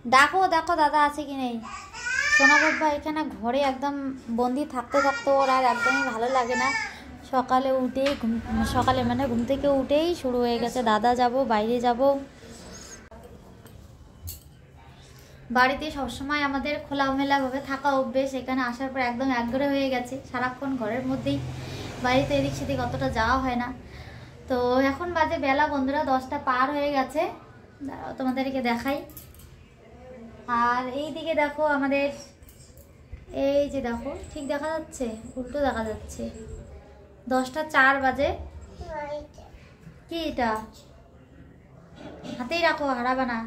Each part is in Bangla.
দেখো দেখো দাদা আছে কি নেই। সোনা বাবা এখানে ঘরে একদম বন্দি থাকতে থাকতে ওর আর একদমই ভালো লাগে না। সকালে উঠেই সকালে মানে ঘুম থেকে উঠেই শুরু হয়ে গেছে, দাদা যাব, বাইরে যাব। বাড়িতে সবসময় আমাদের খোলামেলাভাবে থাকা অভ্যেস, এখানে আসার পর একদম একঘরে হয়ে গেছে, সারাক্ষণ ঘরের মধ্যেই, বাড়িতে এদিক সেদিক অতটা যাওয়া হয় না। তো এখন বাজে বেলা বন্ধুরা 10টা পার হয়ে গেছে, দাঁড়াও তোমাদেরকে দেখাই। আর এই দিকে দেখো আমাদের, এই যে দেখো ঠিক দেখা যাচ্ছে, উল্টো দেখা যাচ্ছে, 10টা 4 বাজে। কি এটা হাতেই রাখো, হারাবা না।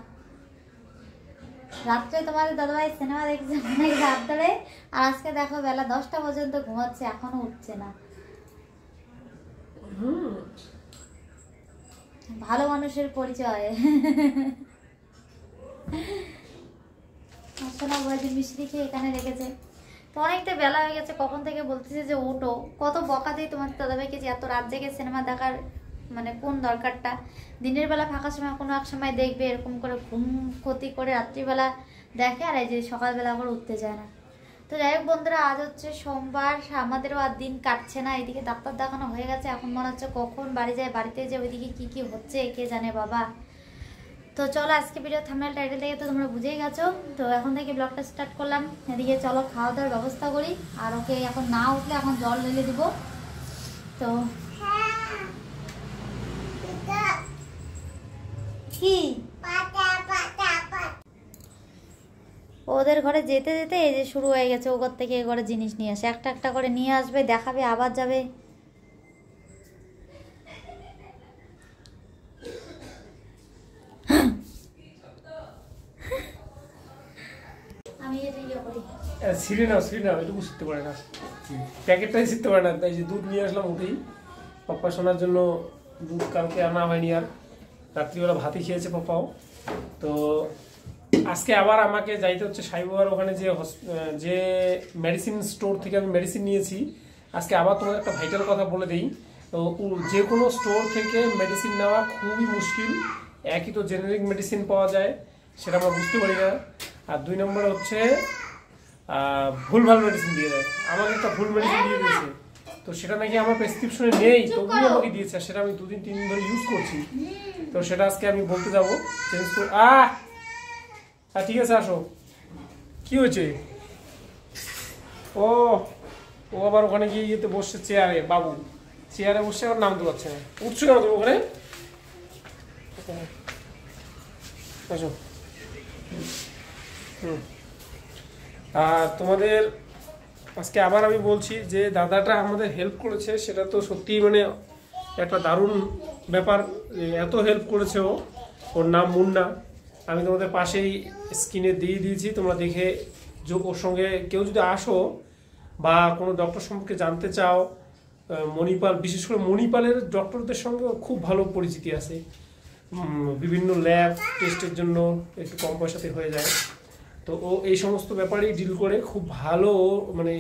রাত্রে তোমাদের দাদাভাই সিনেমা দেখছে অনেক রাত ধরে, আর আজকে দেখো বেলা 10টা পর্যন্ত ঘুমাচ্ছে, এখনো উঠছে না। ভালো মানুষের পরিচয়। সোনা বয়সে মিষ্টি খেয়ে এখানে রেখেছে। তো অনেকটা বেলা হয়ে গেছে, কখন থেকে বলতেছে যে ওঠো, কত বকা দিয়ে তোমার দাদাভাইকে যে এত রাত জেগে সিনেমা দেখার মানে কোন দরকারটা। দিনের বেলা ফাঁকা সময় কোনো এক সময় দেখবে, এরকম করে ঘুম ক্ষতি করে রাত্রিবেলা দেখে, আর এই যে সকালবেলা আবার উঠতে যায় না। তো যাই হোক বন্ধুরা, আজ হচ্ছে সোমবার, আমাদেরও আর দিন কাটছে না। এদিকে ডাক্তার দেখানো হয়ে গেছে, এখন মনে হচ্ছে কখন বাড়ি যায়, বাড়িতে যে ওইদিকে কি কি হচ্ছে কে জানে বাবা। তো চলো আজকে ভিডিও থাম্বনেল টাইটেল থেকে তো তোমরা বুঝেই গেছো। তো এখন থেকে ব্লগটা স্টার্ট করলাম। এদিকে চলো খাওয়া দাওয়ার ব্যবস্থা করি, আর ওকে এখন না উঠলে এখন জল ঢেলে দিব। তো কি ওদের ঘরে যেতে যেতে এই যে শুরু হয়ে গেছে, ও ঘর থেকে এ ঘরে জিনিস নিয়ে আসে, একটা একটা করে নিয়ে আসবে, দেখাবে, আবার যাবে। আমি এটা ইয়ে করি, সিঁড়ি না এটুকু শিখতে পারে না, প্যাকেটটাই শিখতে পারে না। তাই যে দুধ নিয়ে আসলাম উঠেই, পাপ্পা শোনার জন্য দুধ কালকে আনা হয়নি, আর রাত্রিবেলা ভাতই খেয়েছে পাপ্পাও। তো আজকে আবার আমাকে যাইতে হচ্ছে সাইবার ওখানে, যে মেডিসিন স্টোর থেকে আমি মেডিসিন নিয়েছি। আজকে আবার তোমার একটা ভাইটাল কথা বলে দিই, তো যে কোনো স্টোর থেকে মেডিসিন নেওয়া খুবই মুশকিল। একই তো জেনারিক মেডিসিন পাওয়া যায়, সেটা আমরা বুঝতে পারি না। আর 2 নম্বরে হচ্ছে ভুলভাল মেডিসিন দিয়ে দেয়। আমাকে একটা ভুল মেডিসিন দিয়ে দিয়েছে, তো সেটা নাকি আমার প্রেসক্রিপশনে নেই, তবুও আমাকে দিয়েছে, সেটা আমি 2 দিন 3 দিন ধরে ইউজ করছি। তো সেটা আজকে আমি বলতে যাবো, চেঞ্জ করে। ঠিক আছে, আসো। কি হয়েছে? ও ও আবার ওখানে গিয়ে ইয়েতে বসছে, চেয়ারে, বাবু চেয়ারে বসে আবার নামতে পারছে না। উঠছো কেন তুমি ওখানে? আসো। আর তোমাদের আজকে আবার আমি বলছি যে দাদাটা আমাদের হেল্প করেছে, সেটা তো সত্যিই মানে একটা দারুণ ব্যাপার। এত হেল্প করেছে ও, ওর নাম মুন্না। আমি তোমাদের পাশেই স্ক্রিনে দিয়ে দিয়েছি, তোমরা দেখে ওর সঙ্গে কেউ যদি আসো বা কোনো ডক্টর সম্পর্কে জানতে চাও, মণিপাল, বিশেষ করে মণিপালের ডক্টরদের সঙ্গে খুব ভালো পরিচিতি আছে। বিভিন্ন ল্যাব টেস্টের জন্য একটু কম পয়সাতে হয়ে যায়। তো ও এই সমস্ত ব্যাপারেই ডিল করে, খুব ভালো, মানে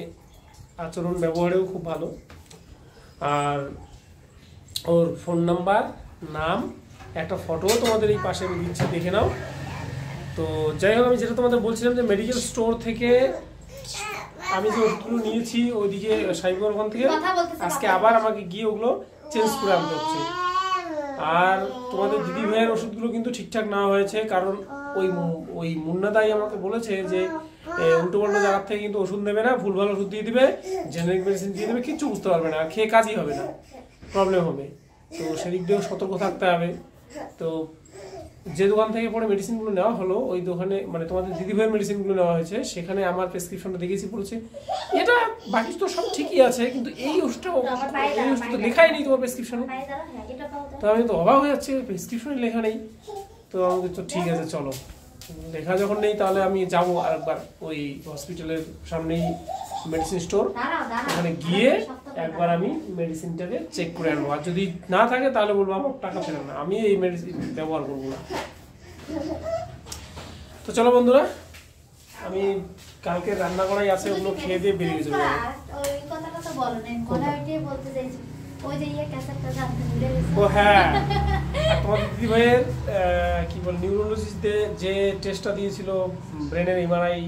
আচরণ ব্যবহারেও খুব ভালো। আর ওর ফোন নাম্বার, নাম, একটা ফটোও তোমাদের এই পাশে আমি দিচ্ছি, দেখে নাও। তো যাই হোক, আমি যেটা তোমাদের বলছিলাম যে মেডিকেল স্টোর থেকে আমি যে ওষুধগুলো নিয়েছি ওইদিকে সাইবার ওখান থেকে, আজকে আবার আমাকে গিয়ে ওগুলো চেঞ্জ করে আনতে হচ্ছে। আর তোমাদের দিদি ভাইয়ের ওষুধগুলো কিন্তু ঠিকঠাক নেওয়া হয়েছে, কারণ ওই মুন্নাদাই আমাকে বলেছে যে উল্টো পাল্টা জায়গার থেকে কিন্তু ওষুধ নেবে না, ভুলভাল ওষুধ দিয়ে দিবে, জেনারিক মেডিসিন দিয়ে দেবে, কিচ্ছু বুঝতে পারবে না, খেয়ে কাজই হবে না, প্রবলেম হবে। তো সেদিক দিয়েও সতর্ক থাকতে হবে। তো যে দোকান থেকে পরে মেডিসিনগুলো নেওয়া হলো, ওই দোকানে মানে তোমাদের দিদিভাইয়ের মেডিসিনগুলো নেওয়া হয়েছে, সেখানে আমার প্রেসক্রিপশনটা দেখেছি, বলেছে এটা বাকি তো সব ঠিকই আছে, কিন্তু এই ওষুধটা তো লেখাই নেই তোমার প্রেসক্রিপশনে। তো আমি তো অবাক হয়ে যাচ্ছি, প্রেসক্রিপশনে লেখা নেই। তো আমাকে তো ঠিক আছে চলো, লেখা যখন নেই তাহলে আমি যাবো আরেকবার ওই হসপিটালের সামনেই মেডিসিন স্টোর, ওখানে গিয়ে একবার আমি মেডিসিনটাকে চেক করে আনবো। আর যদি না থাকে তাহলে বলবো আমার টাকা ফেরান না, আমি এই মেডিসিন ব্যবহার করবো না। তো চলো বন্ধুরা, আমি কালকে রান্না করাই আছে, ওগুলো খেয়ে দিয়ে বেরিয়ে চলে যাবো। ও হ্যাঁ, তোমার দিদিভাইয়ের কি বল নিউরোলজিতে যে টেস্টটা দিয়েছিল, ব্রেনের এমআরআই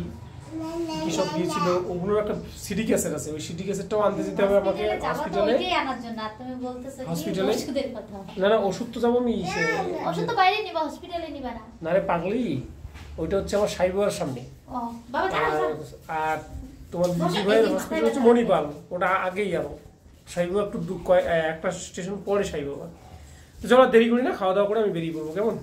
কি সব দিয়েছিল, ওগুলোর একটা সিডি ক্যাসেট আছে। ওই সিডি ক্যাসেটটাও আনতে যেতে হবে আমাকে হসপিটালে। হসপিটালে না না, ওষুধ তো যাবো আমি, ওষুধ তো বাইরে নিবা, হসপিটালে নিবা না। না রে পাগলি, ওইটা হচ্ছে আমার সাইবার সামনে। আর তোমার দিদিভাইয়ের হসপিটাল হচ্ছে মণিপাল, ওটা আগেই যাবো। সাইবা একটু একটা স্টেশন পরে সাইবা। তো চলো দেরি করি না, খাওয়া দাওয়া করে আমি বেরিয়ে পড়বো, কেমন?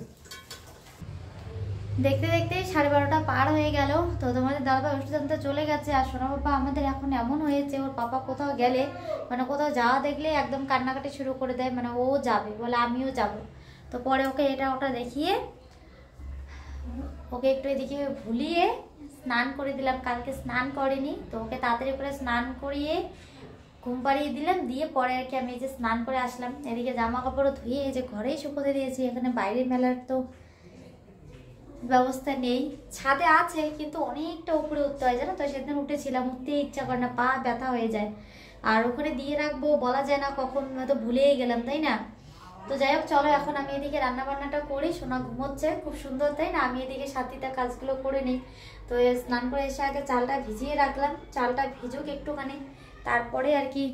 দেখতে দেখতে 12:30 পার হয়ে গেল। তো তোমাদের দাদা ওষুধ আনতে চলে গেছে। আর সোনা বাবা আমাদের এখন এমন হয়েছে, ওর পাপা কোথাও গেলে মানে কোথাও যাওয়া দেখলে একদম কান্নাকাটি শুরু করে দেয়, মানে ও যাবে বলে আমিও যাব। তো পরে ওকে এটা ওটা দেখিয়ে ওকে একটু এদিকে ভুলিয়ে স্নান করে দিলাম। কালকে স্নান করেনি, তো ওকে তাড়াতাড়ি করে স্নান করিয়ে ঘুম পাড়িয়ে দিলাম। দিয়ে পরে আর কি আমি এই যে স্নান করে আসলাম। এদিকে জামা কাপড়ও ধুয়ে এই যে ঘরেই শুকোতে দিয়েছি। এখানে বাইরে মেলার তো ব্যবস্থা নেই, ছাদে আছে কিন্তু অনেকটা উপরে উঠতে হয়, জানো তো। সেদিন উঠেছিলাম, উঠতে ইচ্ছা করে না, পা ব্যথা হয়ে যায়। আর ওখানে দিয়ে রাখবো বলা যায় না, কখন হয়তো ভুলেই গেলাম, তাই না। তো যাই হোক চলো, এখন আমি এদিকে রান্না বান্নাটা করি। সোনা ঘুমোচ্ছে খুব সুন্দর, তাই না। আমি এদিকে সাথীটা কাজগুলো করে নিই। তো স্নান করে এসে আগে চালটা ভিজিয়ে রাখলাম, চালটা ভিজুক একটুখানি, তারপরে আর কি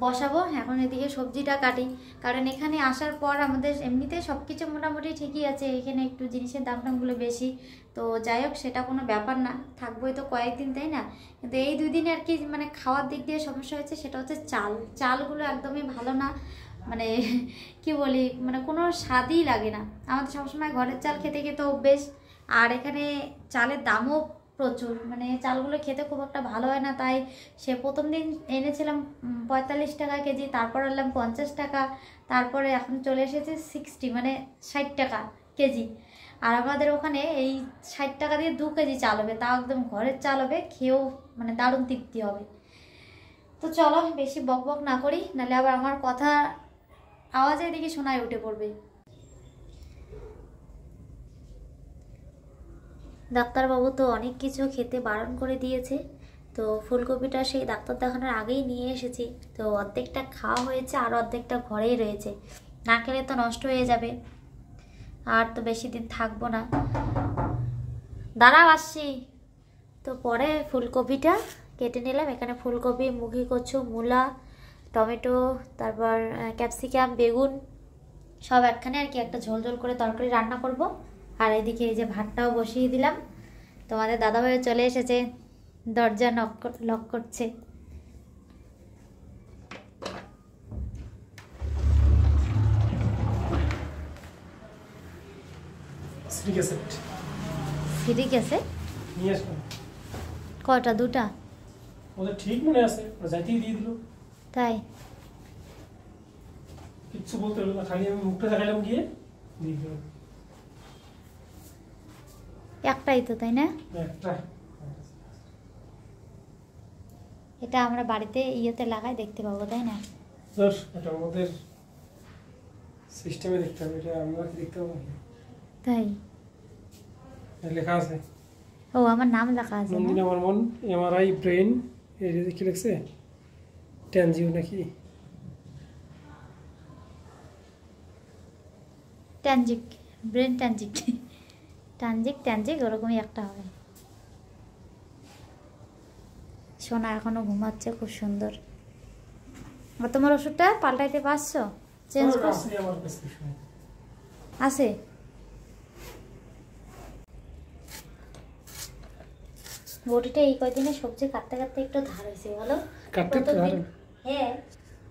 বসাবো। এখন এদিকে সবজিটা কাটি, কারণ এখানে আসার পর আমাদের এমনিতে সব কিছু মোটামুটি ঠিকই আছে। এখানে একটু জিনিসের দামগুলো বেশি, তো যাই হোক সেটা কোনো ব্যাপার না, থাকবোই তো কয়েকদিন, তাই না। কিন্তু এই 2 দিনে আর কি মানে খাওয়ার দিক দিয়ে সমস্যা হয়েছে, সেটা হচ্ছে চালগুলো একদমই ভালো না, মানে কি বলি, মানে কোনো স্বাদই লাগে না। আমাদের সবসময় ঘরের চাল খেতে খেতে অভ্যেস। আর এখানে চালের দামও প্রচুর, মানে চালগুলো খেতে খুব একটা ভালো হয় না। তাই সে প্রথম দিন এনেছিলাম 45 টাকা কেজি, তারপর এলাম 50 টাকা, তারপরে এখন চলে এসেছে 60 মানে 60 টাকা কেজি। আর আমাদের ওখানে এই 60 টাকা দিয়ে 2 কেজি চাল হবে, তাও একদম ঘরের চাল হবে, খেয়েও মানে দারুণ তৃপ্তি হবে। তো চলো বেশি বক বক না করি, নাহলে আবার আমার কথা আওয়াজে এদিকে শোনায় উঠে পড়বে। ডাক্তারবাবু তো অনেক কিছু খেতে বারণ করে দিয়েছে। তো ফুলকপিটা সেই ডাক্তার দেখানোর আগেই নিয়ে এসেছি, তো অর্ধেকটা খাওয়া হয়েছে আর অর্ধেকটা ঘরেই রয়েছে। না খেলে তো নষ্ট হয়ে যাবে, আর তো বেশি দিন থাকবো না। দাঁড়াও আসছি। তো পরে ফুলকপিটা কেটে নিলাম। এখানে ফুলকপি, মুখি কচু, মূলা, টমেটো, তারপর ক্যাপসিকাম, বেগুন সব একখানে আর কি একটা ঝোল ঝোল করে তরকারি রান্না করব। আর এদিকে এই যে ভাতটাও বসিয়ে দিলাম। তোমাদের দাদাভাই চলে এসেছে, দরজা লক করছে। সিডি ক্যাসেট নিয়ে আসলাম। কটা? 2টা? ওদের ঠিক মনে আছে, যাইতেই দিয়ে দিল। তাই কিচ্ছু বলতে হলো না, খালি আমি মুখটা দেখালাম গিয়ে দিয়ে দিল। একটাই তো, তাই না? একটা এটা আমরা বাড়িতে ইয়েতে লাগাই, দেখতে পাবো, তাই না? এটা আমাদের সিস্টেমে দেখতে হবে, এটা আমরা কি দেখতে পাবো? তাই লেখা আছে, ও আমার নাম লেখা আছে। নন্দিনা বর্মন, এমআরআই ব্রেন। এই যে কি লিখছে, ট্যানজিও নাকি ট্যানজিক, ব্রেন ট্যানজিক, ট্যানজিক ওরকমই একটা হবে। সোনা এখনো ঘুমাচ্ছে, খুব সুন্দর। আর তোমার ওষুধটা পাল্টাইতে পারছো? চেঞ্জ করছো? আছে। বটিটা এই কয়দিনে সবজি কাটতে কাটতে একটু ধার হয়েছে, বলো? হ্যাঁ,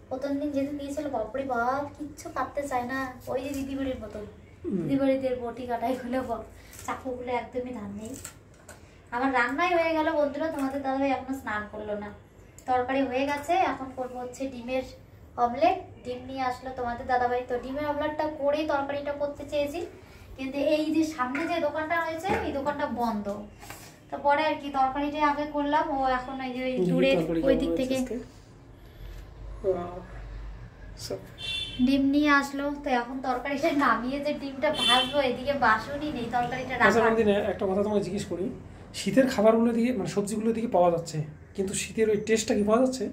প্রথম দিন যেদিন দিয়েছিল বাপরে বাপ, কিচ্ছু কাটতে চায় না, ওই যে দিদিবাড়ির মতন। দিদিবাড়িদের বটি কাটাই হলে চাকুগুলো একদমই ধার নেই। আমার রান্নাই হয়ে গেল বন্ধুরা। তোমাদের দাদাভাই এখনো স্নান করলো না। তরকারি হয়ে গেছে, এখন করবো হচ্ছে ডিমের অমলেট। ডিম নিয়ে আসলো তোমাদের দাদাভাই। তো ডিমের অমলেটটা করেই তরকারিটা করতে চেয়েছি, কিন্তু এই যে সামনে যে দোকানটা রয়েছে এই দোকানটা বন্ধ। তো পরে আর কি তরকারিটা আগে করলাম। ও এখন এই যে দূরে ওই দিক থেকে ডিম নিয়ে আসলো। তো এখন তরকারিটা নামিয়ে যে ডিমটা ভাজবো, এদিকে বাসনই নেই, তরকারিটা রাখা। একটা কথা তোমাকে জিজ্ঞেস করি, শীতের খাবারগুলো দিকে মানে সবজিগুলো দিকে পাওয়া যাচ্ছে, কিন্তু শীতের ওই টেস্টটা কি পাওয়া যাচ্ছে?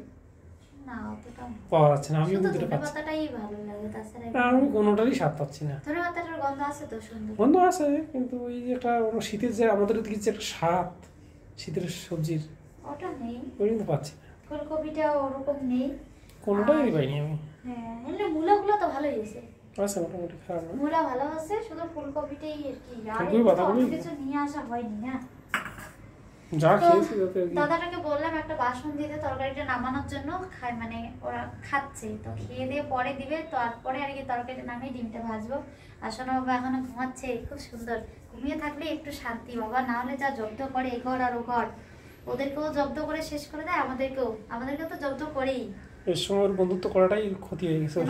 না অতটা পাওয়া যাচ্ছে না, আমি শুধু দুটো ধনে পাচ্ছি পাতাটাই ভালো লাগে, তাছাড়া না, আমি কোনোটারই স্বাদ পাচ্ছি না। ধনে পাতাটার গন্ধ আছে তো সুন্দর। গন্ধ আছে, কিন্তু ওই যে একটা শীতের যে আমাদের দিকে যে একটা স্বাদ শীতের সবজির, ওটা নেই। ওই কিন্তু পাচ্ছি না, ফুলকপিটা ওরকম নেই, কোনোটাই পাইনি আমি। হ্যাঁ এমনি মূলাগুলো তো ভালোই হয়েছে, আছে মোটামুটি, খারাপ না। মূলা ভালো আছে, শুধু ফুলকপিটাই আর কি, আর ফুলকপি, বাঁধাকপি কিছু নিয়ে আসা হয়নি না। যা তো খেয়েছি তাতে আর কি। দাদাটাকে বললাম একটা বাসন দিতে তরকারিটা নামানোর জন্য, খায় মানে ওরা খাচ্ছে তো, খেয়ে দিয়ে পরে দিবে, তারপরে আর কি তরকারিটা নামিয়ে ডিমটা ভাজবো। আর শোনো বাবা এখনো ঘুমাচ্ছে, খুব সুন্দর, ঘুমিয়ে থাকলে একটু শান্তি বাবা, না হলে যা জব্দ করে এ ঘর আর ও ঘর, ওদেরকেও জব্দ করে শেষ করে দেয়, আমাদেরকেও তো জব্দ করেই। এর সময় ওর বন্ধুত্ব করাটাই ক্ষতি হয়ে গেছে ওর।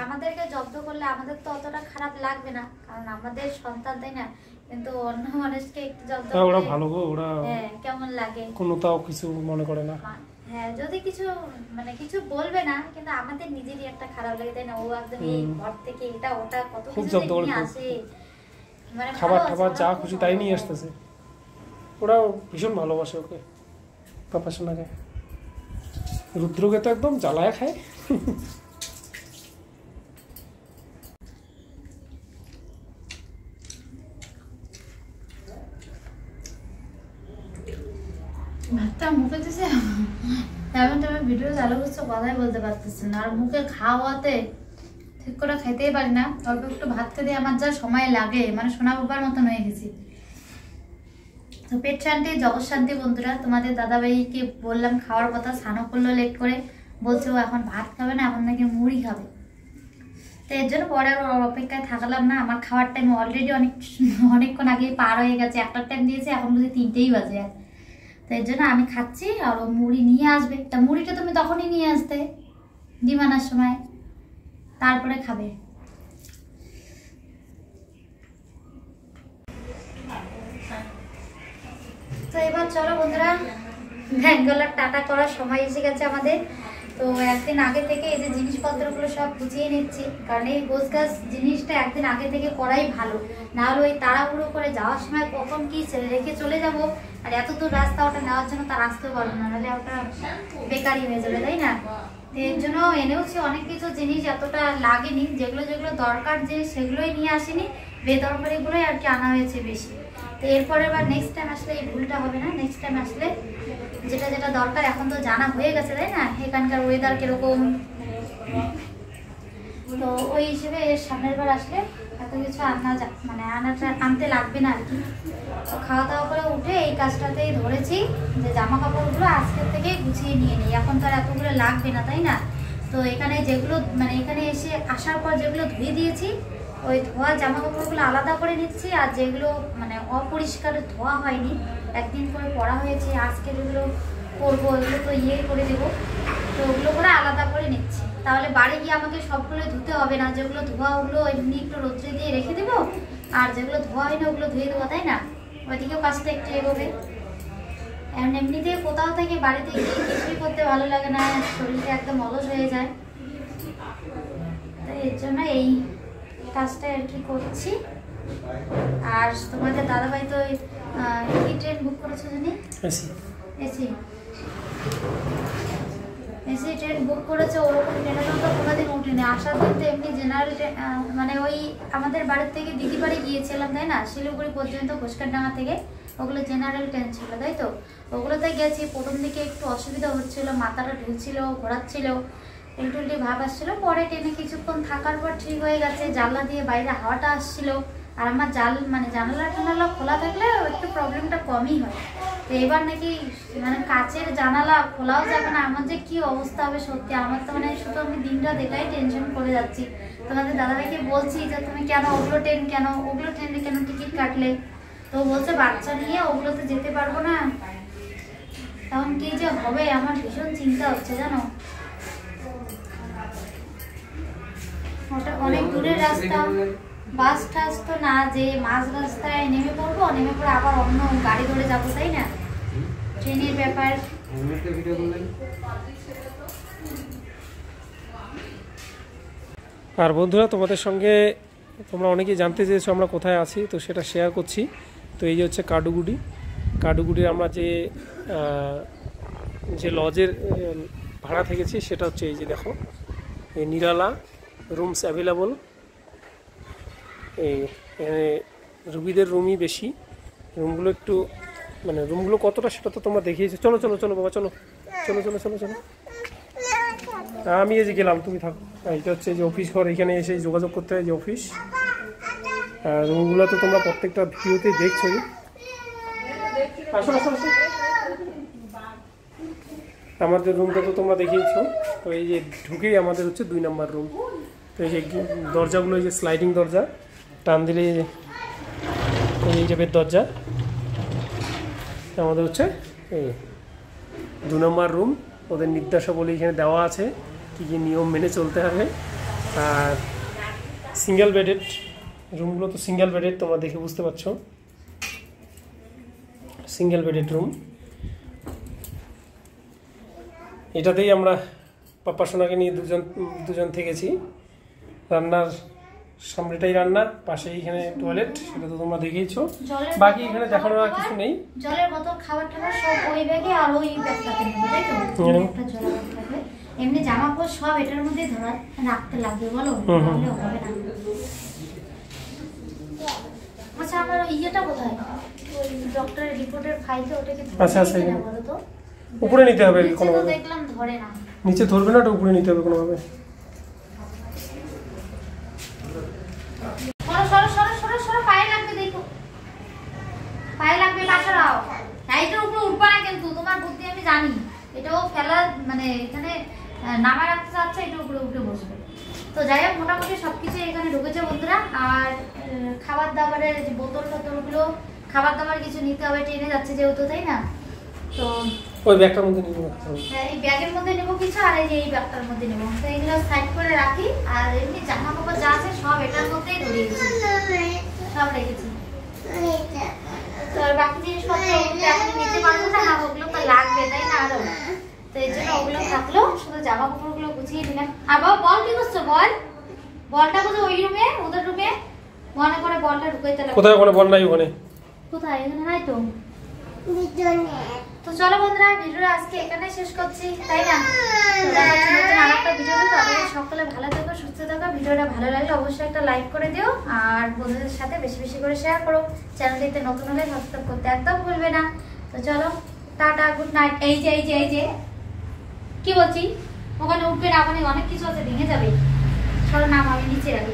আমাদেরকে জব্দ করলে আমাদের তো অতটা খারাপ লাগবে না, কারণ আমাদের সন্তান, তাই না? কিন্তু অন্য মানুষকে একটু জব্দ হ্যাঁ, ওরা করলে ভালো গো, ওরা কেমন লাগে, কোনো তাও কিছু মনে করে না। হ্যাঁ যদি কিছু মানে কিছু বলবে না, কিন্তু আমাদের নিজেরই একটা খারাপ লাগে, তাই না? ও একদম এই ঘর থেকে এটা ওটা কত খুব কিছু জব্দ করে, নিয়ে আসে, মানে খাবার ভালো আছে, টাবার যা ওরা খুব খুশি তাই নিয়ে ভালো। আসতেছে। ওরা ভীষণ ভালোবাসে ওকে, পাপা সোনাকে। রুদ্রকে তো একদম জ্বালায় খায়। ভাতটা মুখে দিছে, তেমন তেমন ভিডিও চালু করছে, কথাই বলতে পারতেছি না, আর মুখে খাওয়াতে ঠিক করে খাইতেই পারি না, অল্প একটু ভাত খেতে আমার যা সময় লাগে, মানে সোনা বাবার মতন হয়ে গেছি। তো পেট শান্তি জগৎ শান্তি বন্ধুরা, তোমাদের দাদাভাইকে বললাম খাওয়ার কথা, স্নানও করলো লেট করে, বলছে ও এখন ভাত খাবে না, এখন নাকি মুড়ি খাবে। তো এর জন্য পরে আর অপেক্ষায় থাকলাম না, আমার খাওয়ার টাইম অলরেডি অনেকক্ষণ আগে পার হয়ে গেছে, একটার টাইম দিয়েছে, এখন বুঝি 3টেই বাজে। তো এর জন্য আমি খাচ্ছি, আর ও মুড়ি নিয়ে আসবে, তা মুড়িটা তুমি তখনই নিয়ে আসতে ডিম আনার সময়, তারপরে খাবে। তো এবার চলো বন্ধুরা, ব্যাঙ্গালোর টাটা করার সময় এসে গেছে আমাদের। তো একদিন আগে থেকে এই যে জিনিসপত্রগুলো সব গুছিয়ে নিচ্ছি, কারণ এই গোছগাছ জিনিসটা একদিন আগে থেকে করাই ভালো, না হলে ওই তাড়াহুড়ো করে যাওয়ার সময় কখন কি রেখে চলে যাব, আর এত দূর রাস্তা ওটা নেওয়ার জন্য তার আসতেও পারবো না, নাহলে ওটা বেকারই হয়ে যাবে, তাই না? তো এর জন্য এনেওছি অনেক কিছু জিনিস, এতটা লাগেনি, যেগুলো যেগুলো দরকার জিনিস সেগুলোই নিয়ে আসিনি, বেদরকারিগুলোই আর কি আনা হয়েছে বেশি। তো এরপরে আবার নেক্সট টাইম আসলে এই ভুলটা হবে না, নেক্সট টাইম আসলে যেটা যেটা দরকার এখন তো জানা হয়ে গেছে, তাই না? এখানকার ওয়েদার কিরকম, তো ওই হিসেবে এর সামনের বার আসলে এত কিছু আনতে লাগবে না আর কি। তো খাওয়া দাওয়া করে উঠে এই কাজটাতেই ধরেছি, যে জামা কাপড়গুলো আজকের থেকেই গুছিয়ে নিয়ে নিই, এখন তো আর এতগুলো লাগবে না, তাই না? তো এখানে যেগুলো মানে এখানে এসে আসার পর যেগুলো ধুয়ে দিয়েছি, ওই ধোয়া জামা কাপড়গুলো আলাদা করে নিচ্ছি, আর যেগুলো মানে অপরিষ্কার ধোয়া হয়নি, একদিন করে পরা হয়েছে, আজকে যেগুলো করবো ওইগুলো তো করে দেবো, তো ওগুলো করে আলাদা করে নিচ্ছি, তাহলে বাড়ি গিয়ে আমাকে সবগুলো ধুতে হবে না, যেগুলো ধোয়া ওগুলো এমনি একটু রোদ্রে দিয়ে রেখে দেবো, আর যেগুলো ধোয়া হয়নি ওগুলো ধুয়ে দেবো, তাই না? ওইদিকেও কাজটা একটু এগোবে। এমনিতে কোথাও থেকে বাড়িতে গিয়ে কিছুই করতে ভালো লাগে না, শরীরটা একদম অলস হয়ে যায়, তাই এর জন্য এই কাজটা আর কি করছি। আর তোমাদের দাদাভাই তো কি ট্রেন বুক করেছো জানি, এসি ট্রেন বুক করেছে, ওরকম ট্রেনের তো কোনোদিন উঠিনি, আসার দিন তো এমনি জেনারেল ট্রেন, মানে ওই আমাদের বাড়ির থেকে দিদি বাড়ি গিয়েছিলাম, তাই না? শিলিগুড়ি পর্যন্ত ঘোষকারডাঙ্গা থেকে, ওগুলো জেনারেল ট্রেন ছিল, তাই তো? ওগুলোতে গেছি, প্রথম দিকে একটু অসুবিধা হচ্ছিল, মাথাটা ঢুলছিল, ঘোরাচ্ছিল, উল্টুল্টি ভাব আসছিল, পরে ট্রেনে কিছুক্ষণ থাকার পর ঠিক হয়ে গেছে, জানলা দিয়ে বাইরে হাওয়াটা আসছিল, আর আমার জানালা টানালা খোলা থাকলে একটু প্রবলেমটা কমই হয়। তো এবার নাকি মানে কাচের জানালা খোলাও যাবে না, আমার যে কি অবস্থা হবে সত্যি, আমার তো মানে শুধু আমি দিনটা দেখাই টেনশন করে যাচ্ছি। তোমাদের দাদাভাইকে বলছি যে তুমি কেন ওগুলো ট্রেনে কেন টিকিট কাটলে, তো বলছে বাচ্চা নিয়ে ওগুলোতে যেতে পারবো না, তখন কি যে হবে আমার ভীষণ চিন্তা হচ্ছে জানো। ওটা অনেক দূরের রাস্তা, বাস টাস তো না যে মাঝ রাস্তায় নেমে পড়বো, নেমে পড়ে আবার অন্য গাড়ি ধরে যাবো, তাই না? ট্রেনের ব্যাপার। আর বন্ধুরা, তোমাদের সঙ্গে তোমরা অনেকেই জানতে চেয়েছো আমরা কোথায় আছি, তো সেটা শেয়ার করছি। তো এই যে হচ্ছে কাডুগুড়ির আমরা যে লজের ভাড়া থেকেছি সেটা হচ্ছে এই যে দেখো, এই নিরালা রুমস অ্যাভেলেবল। এই এখানে রুগীদের রুমই বেশি, রুমগুলো একটু মানে রুমগুলো কতটা সেটা তো তোমরা দেখিয়েছো। চলো চলো চলো বাবা, চলো চলো চলো চলো চলো। আমি এই যে গেলাম, তুমি থাকো। এটা হচ্ছে যে অফিস ঘর, এখানে এসে যোগাযোগ করতে হয় যে অফিস। রুমগুলো তো তোমরা প্রত্যেকটা ভিডিওতেই দেখছোই। আসো আসো আসো। আমাদের রুমটা তো তোমরা দেখিয়েছো। তো এই যে ঢুকেই আমাদের হচ্ছে 2 নম্বর রুম। তো এই যে দরজাগুলো, এই যে স্লাইডিং দরজা, টান দিলে এই যে বেড দরজা, আমাদের হচ্ছে এই 2 নম্বর রুম। ওদের নির্দেশাবলী এখানে দেওয়া আছে, কী কী নিয়ম মেনে চলতে হবে। আর সিঙ্গেল বেডেড রুমগুলো তো সিঙ্গেল বেডেড, তোমরা দেখে বুঝতে পারছো, সিঙ্গেল বেডেড রুম। এটাতেই আমরা পাপা সোনাকে নিয়ে দুজন থেকেছি। রান্নার সামনেটাই রান্না, পাশেই এখানে টয়লেট, সেটা তো তোমরা দেখেইছো। বাকি এখানে দেখানোর আর কিছু নেই। জলের বোতল, খাবার টাবার সব ওই ব্যাগে আর ওই ব্যাগটাতে নেবো, তাই তো? একটা জলের ব্যাগ থাকবে, এমনি জামা কাপড় সব এটার মধ্যেই ধরা রাখতে লাগবে, বলো? তাহলে হবে না। আচ্ছা, আমার ইয়েটা কোথায়? ওই ডক্টরের রিপোর্টের ফাইলটা, ওটাকে ধরে না বলো তো? উপরে নিতে হবে কোনো ভাবে। দেখলাম ধরে না, নিচে ধরবে না, ওটা উপরে নিতে হবে কোনো ভাবে। সরো সরো সরো সরো, পায়ে লাগবে, দেখো পায়ে লাগবে, পাশে রাও। সাইডের উপরে উঠবা না কিন্তু, তোমার বুদ্ধি আমি জানি। এটাও ফেলা মানে এখানে নামা রাখতে চাচ্ছে, এটা উপরে উঠে বসবে। তো যাই হোক, মোটামুটি সবকিছু এখানে ঢুকেছে বন্ধুরা। আর খাবার দাবারের যে বোতল টোতলগুলো, খাবার দাবার কিছু নিতে হবে, ট্রেনে যাচ্ছে যেহেতু, তাই না? তো ওই ব্যাগটার মধ্যে নিয়ে নেবো। হ্যাঁ, এই ব্যাগের মধ্যে নেবো কিছু, আর এই যে এই ব্যাগটার মধ্যে নেবো। তো এগুলো সাইড করে রাখি। আর এমনি জামা কাপড় যা আছে সব এটার মধ্যেই ধরিয়েছি, সব রেখেছি। তো আর বাকি জিনিসপত্র এখন নিতে পারবো না, ওগুলো তো লাগবে, তাই না? আরো তো এই জন্য ওগুলো থাকলো, শুধু জামা কাপড়গুলো গুছিয়ে নিলাম। আর বাবা বল, কি করছো বল? বলটা কোথায়? ওই রুমে, ওদের রুমে মনে করে বলটা ঢুকাইতে লাগবে। কোথায়? ওখানে বল নাই। ওখানে কোথায়? এখানে নাই তো। তো চলো বন্ধুরা, ভিডিওটা আজকে এখানে শেষ করছি, তাই না? নতুন আরেকটা ভিডিওতে। তবে সকলে ভালো থেকো, সুস্থ থাকো। ভিডিওটা ভালো লাগলে অবশ্যই একটা লাইক করে দিও, আর বন্ধুদের সাথে বেশি বেশি করে শেয়ার করো। চ্যানেলটিতে নতুন হলে সাবস্ক্রাইব করতে একদম ভুলবে না। তো চলো, টাটা, গুড নাইট। এই যে এই যে এই যে কি বলছি, ওখানে উঠবে না, ওখানে অনেক কিছু আছে, ভেঙে যাবে। চলো নাম, আমি নিচে রাখি।